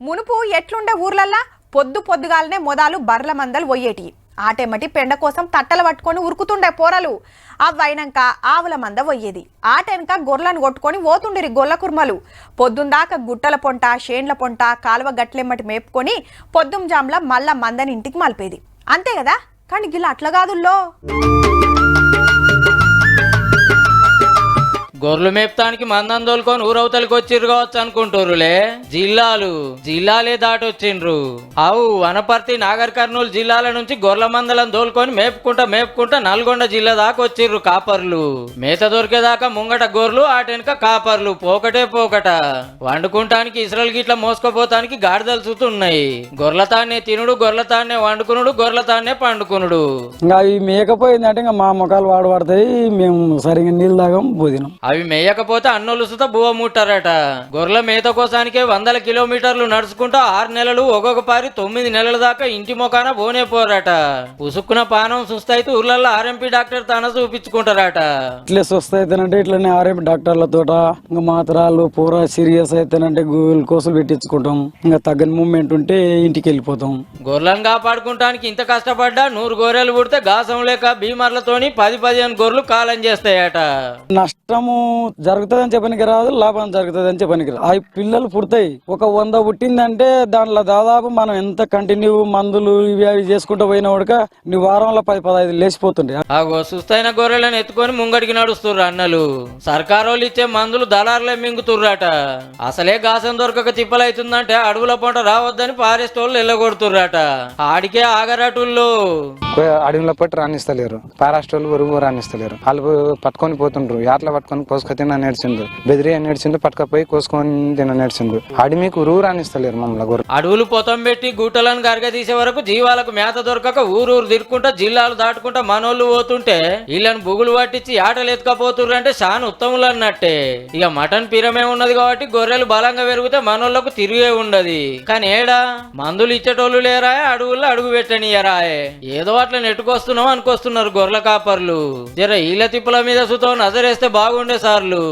మునుపు ఎట్లుండే ఊర్లల్లా పొద్దుగాలనే మొదలు బర్ల మందలు పోయేటి ఆటెమ్మటి పెండ కోసం తట్టలు పట్టుకొని ఉరుకుతుండే పోరలు అవైనాక ఆవుల మంద పోయేది ఆటెనక గొర్రెలను కొట్టుకొని పోతుండిరి గొల్ల కుర్మలు పొద్దుందాకా గుట్టల పొంట షేండ్ల పొంట కాలువ గట్లెమ్మటి మేపుకొని పొద్దుం జామ్ల మళ్ళా మందని ఇంటికి మలిపేది అంతే కదా. కానీ గిల్ల అట్లా కాదుల్లో గొర్రెలు మేపుతానికి మందం తోలుకొని ఊరవతలకి వచ్చిర్రు కావచ్చు అనుకుంటురులే. జిల్లాలే దాటొచ్చిండ్రు. అవు వనపర్తి నాగర్ కర్నూలు జిల్లాల నుంచి గొర్రెల మందలను తోలుకొని మేపుకుంటా నల్గొండ జిల్లా దాకా వచ్చిర్రు కాపర్లు. మేత దొరికేదాకా ముంగట గొర్రెలు ఆటెనక కాపర్లు పోకట వండుకుంటానికి ఇసురలు గిట్ల మోసుకపోతానికి గాడిదలు చూతున్నాయి. గొర్రెలతాన్నే తినుడు, గొర్రెలతాన్నే వండుకునుడు, గొర్రెలతాన్నే పండుకునుడు. అవి మేకపోయిందంటే ఇంకా మా మొక్కలు వాడతాయి, మేము సరిగ్గా నీళ్ళు తాగం పోదినాం. అవి మేయకపోతే అన్నోళ్ళు సుత బువ ముట్టారట. గొర్రెల మేత కోసానికే 100 కిలోమీటర్లు నడుచుకుంటూ 6 నెలలు ఒక్కొక్క పారి 9 నెలల దాకా ఇంటి మొకాన బోనే పోరట. ఉసుక్కున పానం సుస్తైతే ఊర్లలో ఆర్ఎంపీ డాక్టర్ తన చూపించుకుంటారట. ఇట్లా సుస్థ అయితేనంటే ఇట్లనే ఆర్ఎంపీ డాక్టర్లతోట ఇంకా మాత్రాలు పూరా సీరియస్ అయితేనంటే గూగుల్ కోసులు పెట్టించుకుంటాం. ఇంకా తగ్గని మూమెంట్ ఉంటే ఇంటికి వెళ్ళిపోతాం. గొర్రెలను కాపాడుకుంటానికి ఇంత కష్టపడ్డా 100 గొర్రెలు పుడితే గాసం లేక బీమార్లతోని 10-15 గొర్రెలు కాలం చేస్తాయట. నష్టము జరుగుతుందని చెప్పనికి రాదు, లాభం జరుగుతుందని చెప్పనికి రాదు. ఆ పిల్లలు పుడతాయి. ఒక 100 పుట్టిందంటే దాంట్లో దాదాపు మనం ఎంత కంటిన్యూ మందులు ఇవి అవి చేసుకుంటూ పోయినా కూడా నీ వారంలో 10-15 లేచిపోతుండే. సుస్తైన గొర్రెలను ఎత్తుకొని ముంగడికి నడుస్తుర్రు అన్నలు. సర్కారోళ్ళు ఇచ్చే మందులు దళారులే మింగుతుర్రట. అసలే గాసం దొరకక తిప్పలైతుందంటే అడవుల పొంట రావద్దని ఫారెస్ట్ వాళ్ళు ఎల్లగొడుతుర్రట. ఆడికే ఆగరటుల్లో అడవిలో పట్టి రాణిస్తలేరు, ఫారెస్ట్ వాళ్ళు ఉరుగు రాణిస్తలేరు. వాళ్ళు పట్టుకొని పోతుండ్రు, యాట్ల పట్టుకొని కోసుకొని తిన నేర్చిండ్రు, బెదిరి నేర్చిండ్రు, పట్టుకపోయి కోసుకొని తిన నేర్చిండ్రు. అడవికి ఉరుగు రాణిస్తలేరు మమ్మల్ని గొర్రె. అడవులు పొతం పెట్టి గూటలను గరగదీసే వరకు జీవాలకు మేత దొరకక ఊరు తిరుక్కుంటా జిల్లాలు దాటుకుంటా మనోళ్ళు పోతుంటే వీళ్ళని బుగులు పట్టించి ఆటలు ఎత్తుకపోతుర్రు అంటే చాలా ఉత్తములు అన్నట్టే. ఇక మటన్ పిరమే ఉన్నది కాబట్టి గొర్రెలు బలంగా పెరిగితే మనోళ్లకు తిరిగే ఉండదు. కానీ ఏడా మందులు ఇచ్చేటోళ్ళు లేరాయే, అడవుల్లో అడుగు పెట్టనియరాయే. ఏదో అట్లా నెట్టుకొస్తున్నాం అనుకొస్తున్నారు గొర్రెల కాపర్లు. జర ఈల తిప్పుల మీద సుతో నజరేస్తే బాగుండే సార్లు.